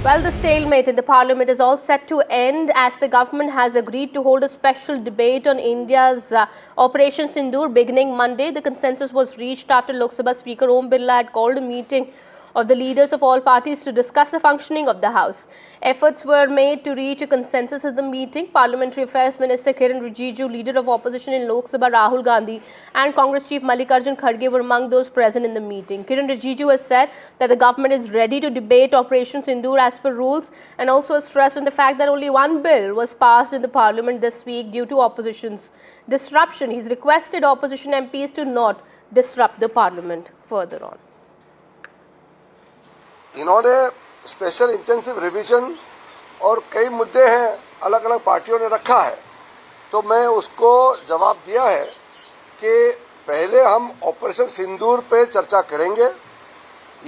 Well, the stalemate in the parliament is all set to end as the government has agreed to hold a special debate on India's Operation Sindoor beginning Monday. The consensus was reached after Lok Sabha Speaker Om Birla had called a meeting of the leaders of all parties to discuss the functioning of the House. Efforts were made to reach a consensus at the meeting. Parliamentary Affairs Minister Kiran Rijiju, leader of opposition in Lok Sabha Rahul Gandhi and Congress Chief Mallikarjun Kharge were among those present in the meeting. Kiran Rijiju has said that the government is ready to debate Operation Sindoor as per rules and also stressed on the fact that only one bill was passed in the parliament this week due to opposition's disruption. He's requested opposition MPs to not disrupt the parliament further on. इन्होंने special intensive revision और कई मुद्दे हैं अलग अलग पार्टियों ने रखा है, तो मैं उसको जवाब दिया है कि पहले हम ऑपरेशन सिंदूर पे चर्चा करेंगे।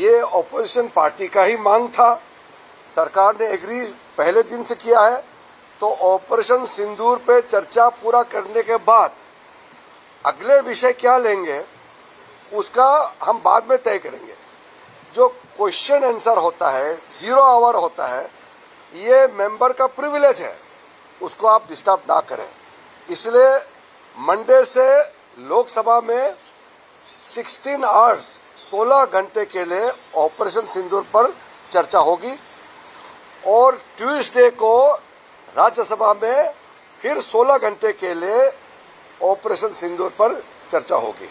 ये ऑपोजिशन पार्टी का ही मांग था, सरकार ने एग्री पहले दिन से किया है, तो ऑपरेशन सिंदूर पे चर्चा पूरा करने के बाद अगले विषय क्या लेंगे उसका हम बाद में तय करेंगे। जो क्वेश्चन आंसर होता है, 0 आवर होता है, ये मेंबर का प्रिविलेज है, उसको आप डिस्टर्ब ना करें। इसलिए मंडे से लोकसभा में 16 आवर्स 16 घंटे के लिए ऑपरेशन सिंदूर पर चर्चा होगी और ट्यूसडे को राज्यसभा में फिर 16 घंटे के लिए ऑपरेशन सिंदूर पर चर्चा होगी।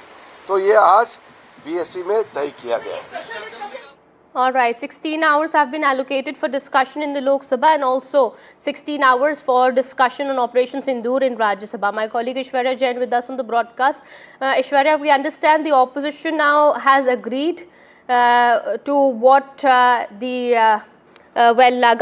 तो ये आज बीएससी में तय किया गया है। All right, 16 hours have been allocated for discussion in the Lok Sabha and also 16 hours for discussion on Operation Sindoor in Rajya Sabha. My colleague Ishwarya Jain with us on the broadcast. Ishwarya, we understand the opposition now has agreed to what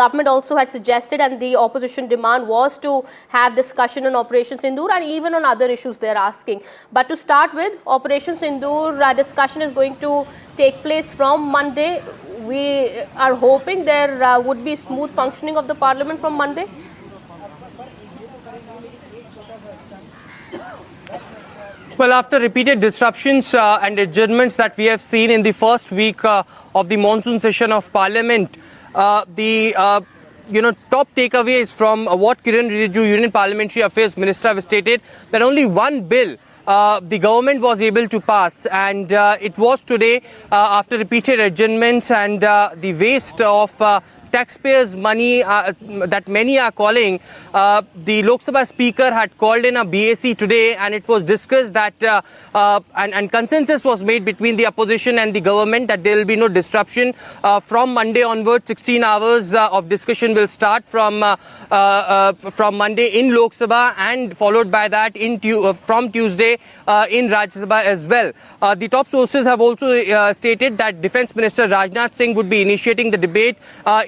government also had suggested, and the opposition demand was to have discussion on Operation Sindoor and even on other issues they are asking. But to start with, Operation Sindoor discussion is going to take place from Monday. We are hoping there would be smooth functioning of the parliament from Monday. Well, after repeated disruptions and adjournments that we have seen in the first week of the monsoon session of Parliament, the top takeaways from what Kiran Rijiju, Union Parliamentary Affairs Minister, have stated that only one bill the government was able to pass, and it was today after repeated adjournments and the waste of taxpayers' money that many are calling. The Lok Sabha Speaker had called in a BAC today, and it was discussed that and consensus was made between the opposition and the government that there will be no disruption. From Monday onwards, 16 hours of discussion will start from Monday in Lok Sabha, and followed by that from Tuesday in Rajya Sabha as well. The top sources have also stated that Defence Minister Rajnath Singh would be initiating the debate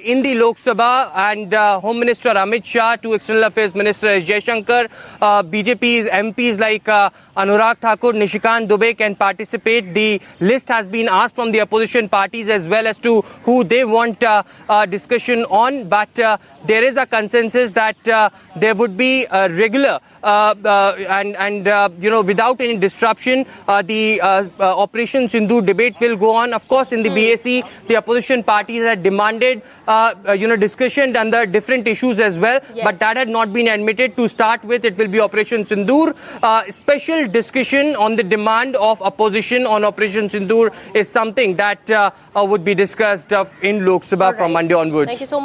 in the Lok Sabha, and Home Minister Amit Shah, to External Affairs Minister S. Jaishankar, BJP's MPs like Anurag Thakur, Nishikant Dubey can participate. The list has been asked from the opposition parties as well as to who they want discussion on, but there is a consensus that there would be a regular without any disruption, the Operation Sindoor debate will go on. Of course, in the BAC, the opposition parties had demanded discussion on the different issues as well, but that had not been admitted. To start with, it will be Operation Sindoor. Special discussion on the demand of opposition on Operation Sindoor is something that would be discussed in Lok Sabha from Monday onwards. Thank you so much.